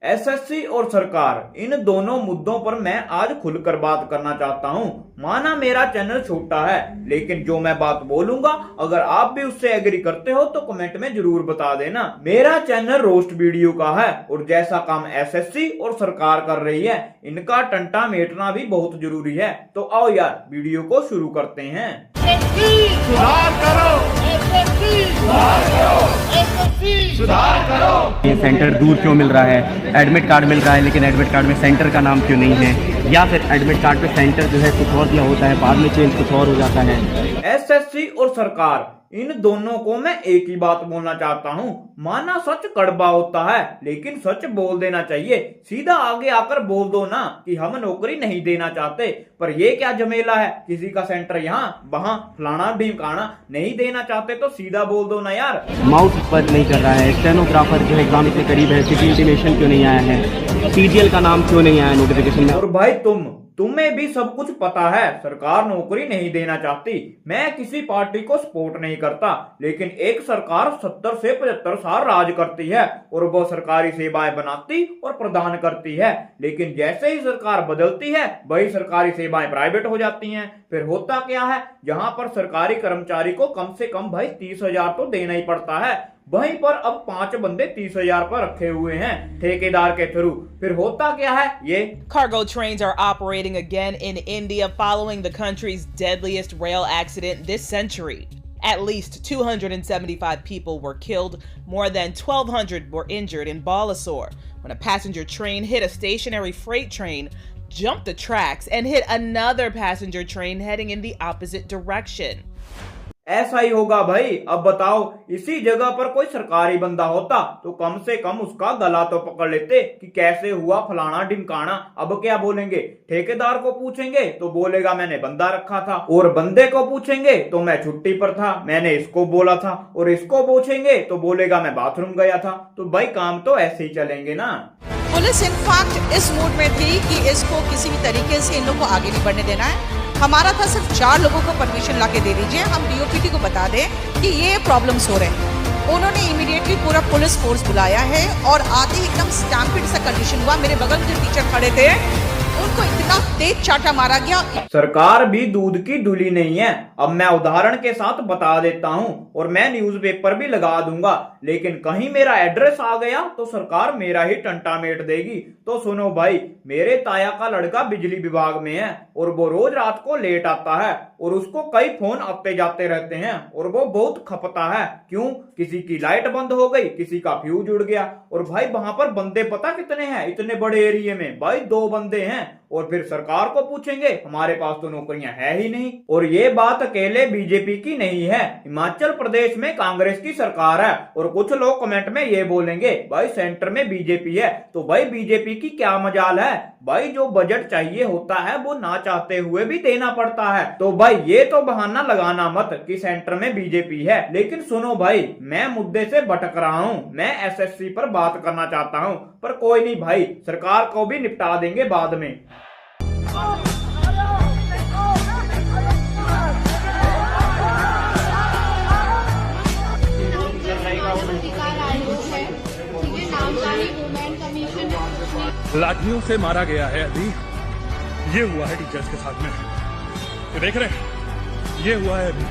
SSC और सरकार, इन दोनों मुद्दों पर मैं आज खुलकर बात करना चाहता हूं। माना मेरा चैनल छोटा है, लेकिन जो मैं बात बोलूंगा अगर आप भी उससे एग्री करते हो तो कमेंट में जरूर बता देना। मेरा चैनल रोस्ट वीडियो का है और जैसा काम एसएससी और सरकार कर रही है, इनका टंटा मेटना भी बहुत जरूरी है। तो आओ यार वीडियो को शुरू करते हैं। सुधार करो, सुधार करो। ये सेंटर दूर क्यों मिल रहा है, एडमिट कार्ड मिल रहा है लेकिन एडमिट कार्ड में सेंटर का नाम क्यों नहीं है, या फिर एडमिट कार्ड पे सेंटर जो है कुछ और दिया होता है बाद में चेंज कुछ और हो जाता है। एसएससी और सरकार, इन दोनों को मैं एक ही बात बोलना चाहता हूँ। माना सच कड़वा होता है, लेकिन सच बोल देना चाहिए। सीधा आगे आकर बोल दो ना कि हम नौकरी नहीं देना चाहते, पर ये क्या झमेला है, किसी का सेंटर यहाँ वहाँ फलाना ढिमकाना, नहीं देना चाहते तो सीधा बोल दो ना यार। माउथ पर नहीं कर रहा है, स्टेनोग्राफर जो है एग्जाम के करीब है, सिटी इंटीमेशन क्यों नहीं आया है, सीजीएल का नाम क्यों नहीं आया नोटिफिकेशन में। और भाई तुम्हें भी सब कुछ पता है, सरकार नौकरी नहीं देना चाहती। मैं किसी पार्टी को सपोर्ट नहीं करता, लेकिन एक सरकार 70 से 75 साल राज करती है और वो सरकारी सेवाएं बनाती और प्रदान करती है। लेकिन जैसे ही सरकार बदलती है, वही सरकारी सेवाएं प्राइवेट हो जाती हैं। फिर होता क्या है, जहां पर सरकारी कर्मचारी को कम से कम भाई 30,000 तो देना ही पड़ता है, वहीं पर अब 5 बंदे 30,000 पर रखे हुए हैं ठेकेदार के थ्रू। फिर होता क्या है ये। Cargo trains are operating again in India following the country's deadliest rail accident this century. At least 275 people were killed, more than 1,200 were injured in Balasore when a passenger train hit a stationary freight train, jumped the tracks, and hit another passenger train heading in the opposite direction. ऐसा ही होगा भाई। अब बताओ, इसी जगह पर कोई सरकारी बंदा होता तो कम से कम उसका गला तो पकड़ लेते कि कैसे हुआ फलाना ढिमकाना। अब क्या बोलेंगे, ठेकेदार को पूछेंगे तो बोलेगा मैंने बंदा रखा था, और बंदे को पूछेंगे तो मैं छुट्टी पर था, मैंने इसको बोला था, और इसको पूछेंगे तो बोलेगा मैं बाथरूम गया था। तो भाई काम तो ऐसे ही चलेंगे ना। पुलिस इनफैक्ट इस मूड में थी कि इसको किसी भी तरीके से इन लोगों को आगे नहीं बढ़ने देना है। हमारा था सिर्फ 4 लोगों को परमिशन लाके दे दीजिए, हम डीओपीटी को बता दें कि ये प्रॉब्लम्स हो रहे हैं। उन्होंने इमीडिएटली पूरा पुलिस फोर्स बुलाया है और आते ही एकदम स्टैम्पिड सा कंडीशन हुआ। मेरे बगल में जो टीचर खड़े थे उनको इतना तेज चाटा मारा गया। सरकार भी दूध की धुली नहीं है। अब मैं उदाहरण के साथ बता देता हूं और मैं न्यूज़पेपर भी लगा दूंगा, लेकिन कहीं मेरा एड्रेस आ गया तो सरकार मेरा ही टंटा मेट देगी। तो सुनो भाई, मेरे ताया का लड़का बिजली विभाग में है और वो रोज रात को लेट आता है और उसको कई फोन आते जाते रहते हैं और वो बहुत खपता है। क्यों? किसी की लाइट बंद हो गई, किसी का फ्यूज उड़ गया। और भाई वहां पर बंदे पता कितने हैं, इतने बड़े एरिया में भाई 2 बंदे हैं। और फिर सरकार को पूछेंगे, हमारे पास तो नौकरियां है ही नहीं। और ये बात अकेले बीजेपी की नहीं है, हिमाचल प्रदेश में कांग्रेस की सरकार है। और कुछ लोग कमेंट में ये बोलेंगे भाई सेंटर में बीजेपी है, तो भाई बीजेपी की क्या मजाल है। भाई जो बजट चाहिए होता है वो ना चाहते हुए भी देना पड़ता है। तो भाई ये तो बहाना लगाना मत कि सेंटर में बीजेपी है। लेकिन सुनो भाई, मैं मुद्दे से भटक रहा हूँ, मैं एसएससी पर बात करना चाहता हूँ, पर कोई नहीं भाई, सरकार को भी निपटा देंगे बाद में। लाठियों से मारा गया है। अभी ये हुआ है टीचर्स के साथ में, ये देख रहे हैं, ये हुआ है अभी,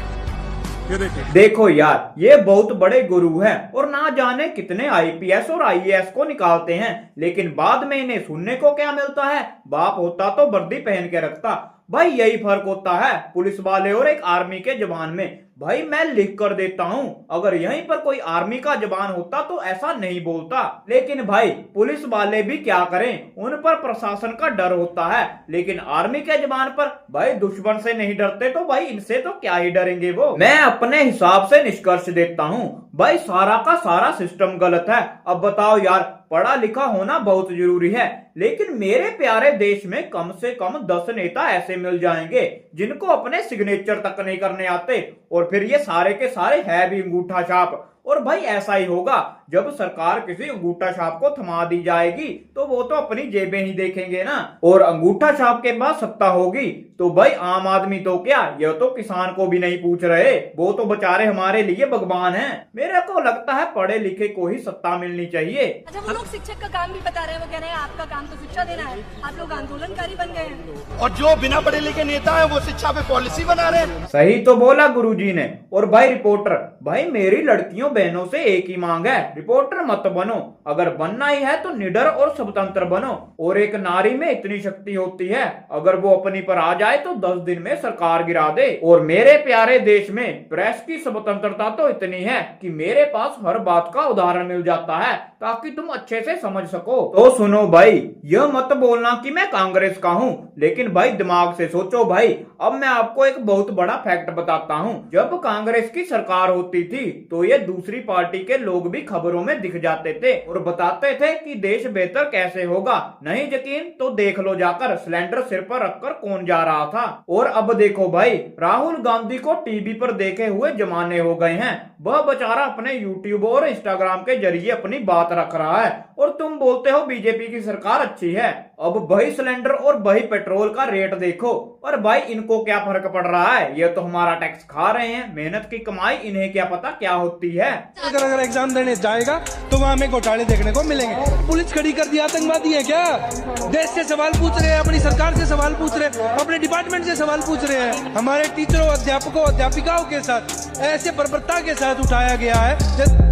ये देखिए। देखो यार, ये बहुत बड़े गुरु हैं और ना जाने कितने आईपीएस और आईएएस को निकालते हैं, लेकिन बाद में इन्हें सुनने को क्या मिलता है, बाप होता तो वर्दी पहन के रखता। भाई यही फर्क होता है पुलिस वाले और एक आर्मी के जवान में। भाई मैं लिख कर देता हूँ, अगर यहीं पर कोई आर्मी का जवान होता तो ऐसा नहीं बोलता। लेकिन भाई पुलिस वाले भी क्या करें, उन पर प्रशासन का डर होता है, लेकिन आर्मी के जवान पर भाई दुश्मन से नहीं डरते, तो भाई इनसे तो क्या ही डरेंगे वो। मैं अपने हिसाब से निष्कर्ष देता हूँ, भाई सारा का सारा सिस्टम गलत है। अब बताओ यार, पढ़ा लिखा होना बहुत जरूरी है, लेकिन मेरे प्यारे देश में कम से कम 10 नेता ऐसे मिल जाएंगे जिनको अपने सिग्नेचर तक नहीं करने आते, और फिर ये सारे के सारे है भी अंगूठा छाप। और भाई ऐसा ही होगा, जब सरकार किसी अंगूठा छाप को थमा दी जाएगी तो वो तो अपनी जेबें ही देखेंगे ना, और अंगूठा छाप के बाद सत्ता होगी तो भाई आम आदमी तो क्या, यह तो किसान को भी नहीं पूछ रहे, वो तो बेचारे हमारे लिए भगवान हैं। मेरे को लगता है पढ़े लिखे को ही सत्ता मिलनी चाहिए। अच्छा, वो लोग शिक्षक का काम भी बता रहे हैं, वो कह रहे हैं आपका काम तो शिक्षा देना है, आप लोग आंदोलनकारी बन गए हैं। और जो बिना पढ़े लिखे नेता है वो शिक्षा पे पॉलिसी बना रहे हैं। सही तो बोला गुरुजी ने। और भाई रिपोर्टर, भाई मेरी लड़कियों बहनों से एक ही मांग है, रिपोर्टर मत बनो, अगर बनना ही है तो निडर और स्वतंत्र बनो। और एक नारी में इतनी शक्ति होती है, अगर वो अपनी पर आ जाए तो 10 दिन में सरकार गिरा दे। और मेरे प्यारे देश में प्रेस की स्वतंत्रता तो इतनी है कि मेरे पास हर बात का उदाहरण मिल जाता है ताकि तुम अच्छे से समझ सको। तो सुनो भाई, यह मत बोलना कि मैं कांग्रेस का हूँ, लेकिन भाई दिमाग से सोचो भाई। अब मैं आपको एक बहुत बड़ा फैक्ट बताता हूँ, जब कांग्रेस की सरकार होती थी तो ये दूसरी पार्टी के लोग भी खबरों में दिख जाते थे और बताते थे कि देश बेहतर कैसे होगा। नहीं यकीन तो देख लो जाकर, सिलेंडर सिर पर रखकर कौन जा रहा था। और अब देखो भाई, राहुल गांधी को टीवी पर देखे हुए जमाने हो गए हैं, वह बेचारा अपने यूट्यूब और इंस्टाग्राम के जरिए अपनी बात रख रहा है और तुम बोलते हो बीजेपी की सरकार अच्छी है। अब वही सिलेंडर और वही पेट्रोल का रेट देखो, और भाई इनको क्या फर्क पड़ रहा है, ये तो हमारा टैक्स खा रहे हैं, मेहनत की कमाई, इन्हें क्या पता क्या होती है। अगर एग्जाम देने जाएगा तो वहाँ हमें घोटाले देखने को मिलेंगे। पुलिस खड़ी कर दिया, आतंकवादी है क्या? देश से सवाल पूछ रहे हैं, अपनी सरकार से सवाल पूछ रहे हैं, अपने डिपार्टमेंट से सवाल पूछ रहे हैं। हमारे टीचरों, अध्यापकों, अध्यापिकाओं के साथ ऐसे बर्बरता के साथ उठाया गया है।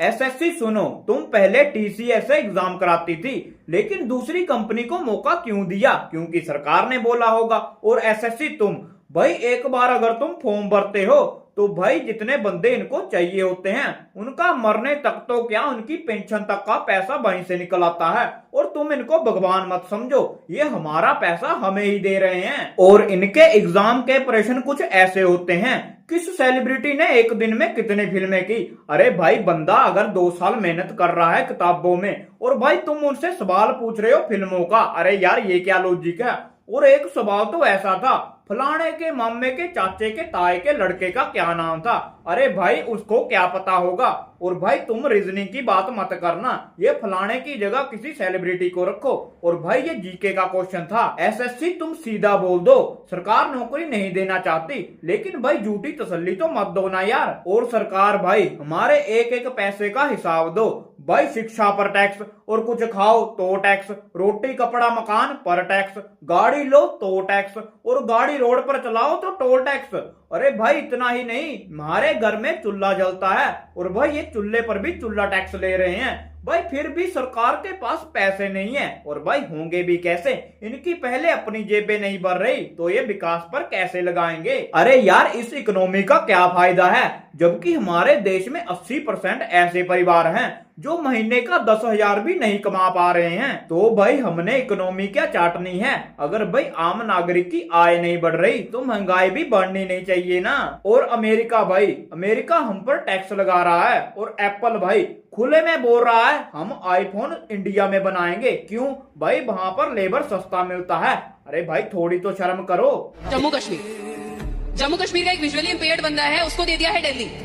एसएससी सुनो, तुम पहले टीसीएस से एग्जाम कराती थी, लेकिन दूसरी कंपनी को मौका क्यों दिया? क्योंकि सरकार ने बोला होगा। और एसएससी तुम, भाई एक बार अगर तुम फॉर्म भरते हो तो भाई जितने बंदे इनको चाहिए होते हैं उनका मरने तक तो क्या, उनकी पेंशन तक का पैसा वहीं से निकल आता है। और तुम इनको भगवान मत समझो, ये हमारा पैसा हमें ही दे रहे हैं। और इनके एग्जाम के प्रश्न कुछ ऐसे होते हैं, किस सेलिब्रिटी ने एक दिन में कितनी फिल्में की? अरे भाई बंदा अगर 2 साल मेहनत कर रहा है किताबों में, और भाई तुम उनसे सवाल पूछ रहे हो फिल्मों का, अरे यार ये क्या लॉजिक है? और एक सवाल तो ऐसा था, फलाने के मामे के चाचे के ताए के लड़के का क्या नाम था? अरे भाई उसको क्या पता होगा? और भाई तुम रीजनिंग की बात मत करना, ये फलाने की जगह किसी सेलिब्रिटी को रखो। और भाई ये जीके का क्वेश्चन था। एसएससी तुम सीधा बोल दो, सरकार नौकरी नहीं देना चाहती, लेकिन भाई झूठी तसल्ली तो मत दो ना यार। और सरकार भाई हमारे एक एक पैसे का हिसाब दो। भाई शिक्षा पर टैक्स, और कुछ खाओ तो टैक्स, रोटी कपड़ा मकान पर टैक्स, गाड़ी लो तो टैक्स, और गाड़ी रोड पर चलाओ तो टोल टैक्स। अरे भाई इतना ही नहीं, हमारे घर में चूल्हा जलता है और भाई ये चूल्हे पर भी चूल्हा टैक्स ले रहे हैं। भाई फिर भी सरकार के पास पैसे नहीं है, और भाई होंगे भी कैसे? इनकी पहले अपनी जेबें नहीं भर रही तो ये विकास पर कैसे लगाएंगे? अरे यार इस इकोनॉमी का क्या फायदा है, जबकि हमारे देश में 80% ऐसे परिवार हैं जो महीने का 10,000 भी नहीं कमा पा रहे हैं। तो भाई हमने इकोनॉमी क्या चाटनी है? अगर भाई आम नागरिक की आय नहीं बढ़ रही तो महंगाई भी बढ़नी नहीं चाहिए ना। और अमेरिका भाई, अमेरिका हम पर टैक्स लगा रहा है, और एप्पल भाई खुले में बोल रहा है हम आईफोन इंडिया में बनाएंगे। क्यों भाई? वहां पर लेबर सस्ता मिलता है। अरे भाई थोड़ी तो शर्म करो। जम्मू कश्मीर का एक विजुअली इंपेयर्ड बंदा है, उसको दे दिया है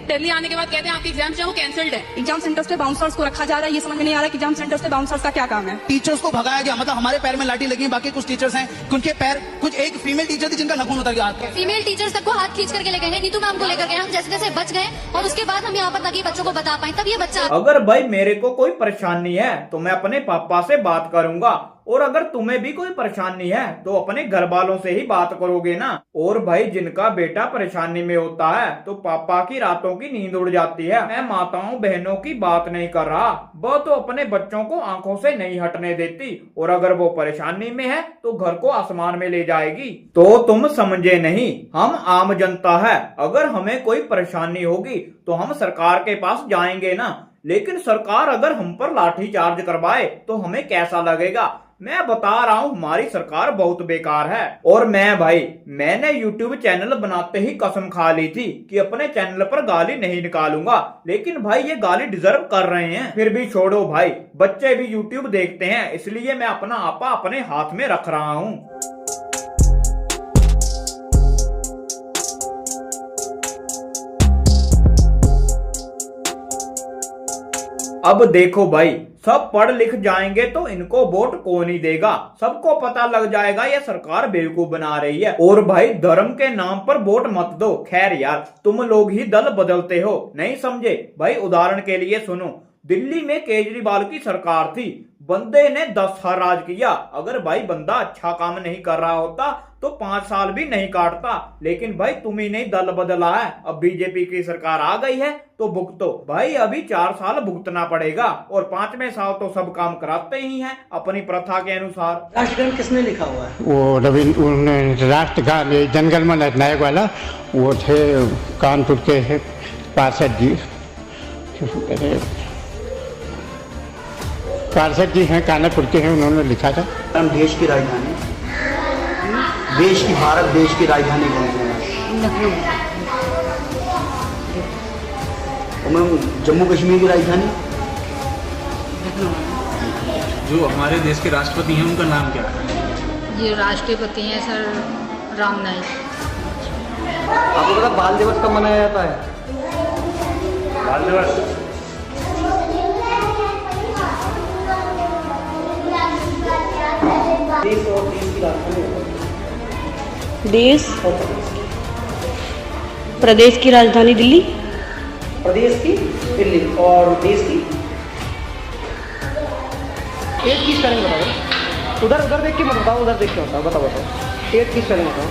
दिल्ली आने के बाद कहते हैं आपके एग्जाम जो कैंसिल्ड है। एग्जाम सेंटर्स पे बाउंसर्स को रखा जा रहा है, ये समझ में नहीं आ रहा कि एग्जाम सेंटर्स पे बाउंसर्स का क्या काम है। टीचर्स को भगाया गया, मतलब हमारे पैर में लाठी लगी, बाकी कुछ टीचर्स हैं उनके पैर, कुछ एक फीमेल टीचर थी जिनका नाखून उतर गया। फीमेल टीचर्स तक को हाथ खींच करके ले गए हैं, नीतू मैम को लेकर गए, हम जैसे जैसे बच गए, और उसके बाद हम यहाँ पर ताकि बच्चों को बता पाए, तब ये बच्चा। अगर भाई मेरे को कोई परेशानी है तो मैं अपने पापा से बात करूंगा, और अगर तुम्हें भी कोई परेशानी है तो अपने घर वालों से ही बात करोगे ना। और भाई जिनका बेटा परेशानी में होता है तो पापा की रातों की नींद उड़ जाती है। मैं माताओं बहनों की बात नहीं कर रहा, वो तो अपने बच्चों को आंखों से नहीं हटने देती, और अगर वो परेशानी में है तो घर को आसमान में ले जाएगी। तो तुम समझे नहीं, हम आम जनता है, अगर हमें कोई परेशानी होगी तो हम सरकार के पास जाएंगे ना। लेकिन सरकार अगर हम पर लाठी चार्ज करवाए तो हमें कैसा लगेगा? मैं बता रहा हूँ हमारी सरकार बहुत बेकार है। और मैंने YouTube चैनल बनाते ही कसम खा ली थी कि अपने चैनल पर गाली नहीं निकालूंगा, लेकिन भाई ये गाली डिजर्व कर रहे हैं। फिर भी छोड़ो भाई, बच्चे भी YouTube देखते हैं, इसलिए मैं अपना आपा अपने हाथ में रख रहा हूँ। अब देखो भाई, सब पढ़ लिख जाएंगे तो इनको वोट कौन ही देगा। सबको पता लग जाएगा ये सरकार बेवकूफ बना रही है। और भाई धर्म के नाम पर वोट मत दो। खैर यार, तुम लोग ही दल बदलते हो, नहीं समझे भाई। उदाहरण के लिए सुनो, दिल्ली में केजरीवाल की सरकार थी, बंदे ने 10 साल राज किया। अगर भाई बंदा अच्छा काम नहीं कर रहा होता तो 5 साल भी नहीं काटता। लेकिन भाई तुम ही नहीं दल बदला है। अब बीजेपी की सरकार आ गई है तो भुगतो भाई। अभी 4 साल भुगतना पड़ेगा और 5वें साल तो सब काम कराते ही हैं अपनी प्रथा के अनुसार। राष्ट्रगान किसने लिखा हुआ है? वो राष्ट्रगान जनगणमन नायक वाला वो थे कानपुर के पार्षद जी। पार्षद जी हैं, कानपुर के हैं, उन्होंने लिखा था। हम देश की राजधानी, देश की, भारत देश की राजधानी कौन सी है? लखनऊ। और मैम जम्मू कश्मीर की राजधानी? जो हमारे देश के राष्ट्रपति हैं उनका नाम क्या है? ये राष्ट्रपति हैं सर राम नाईक। आपको पता बाल दिवस कब मनाया जाता है? बाल दिवस देश और देश की राजधानी, देश प्रदेश की राजधानी दिल्ली। प्रदेश की दिल्ली और देश की एक की स्पेलिंग बताओ। उधर देख के मत बताओ, उधर देख के बताओ। बताओ एक की स्पेलिंग बताओ।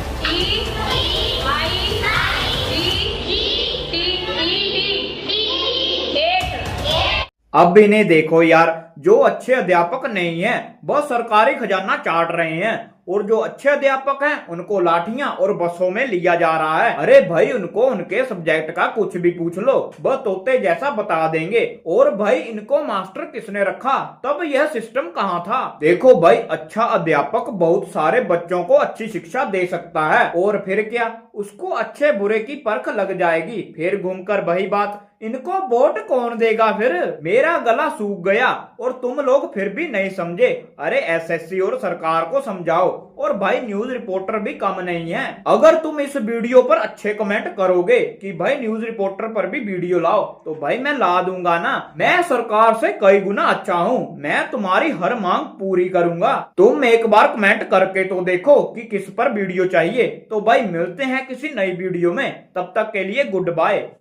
अब इन्हें देखो यार, जो अच्छे अध्यापक नहीं है वह सरकारी खजाना चाट रहे हैं और जो अच्छे अध्यापक हैं उनको लाठियां और बसों में लिया जा रहा है। अरे भाई उनको उनके सब्जेक्ट का कुछ भी पूछ लो, वह तोते जैसा बता देंगे। और भाई इनको मास्टर किसने रखा, तब यह सिस्टम कहाँ था। देखो भाई, अच्छा अध्यापक बहुत सारे बच्चों को अच्छी शिक्षा दे सकता है और फिर क्या, उसको अच्छे बुरे की परख लग जाएगी। फिर घूमकर वही बात, इनको वोट कौन देगा फिर। मेरा गला सूख गया और तुम लोग फिर भी नहीं समझे। अरे एसएससी और सरकार को समझाओ। और भाई न्यूज रिपोर्टर भी कम नहीं है। अगर तुम इस वीडियो पर अच्छे कमेंट करोगे कि भाई न्यूज रिपोर्टर पर भी वीडियो लाओ, तो भाई मैं ला दूंगा ना। मैं सरकार से कई गुना अच्छा हूँ, मैं तुम्हारी हर मांग पूरी करूंगा। तुम एक बार कमेंट करके तो देखो कि किस पर वीडियो चाहिए। तो भाई मिलते हैं किसी नई वीडियो में, तब तक के लिए गुड बाय।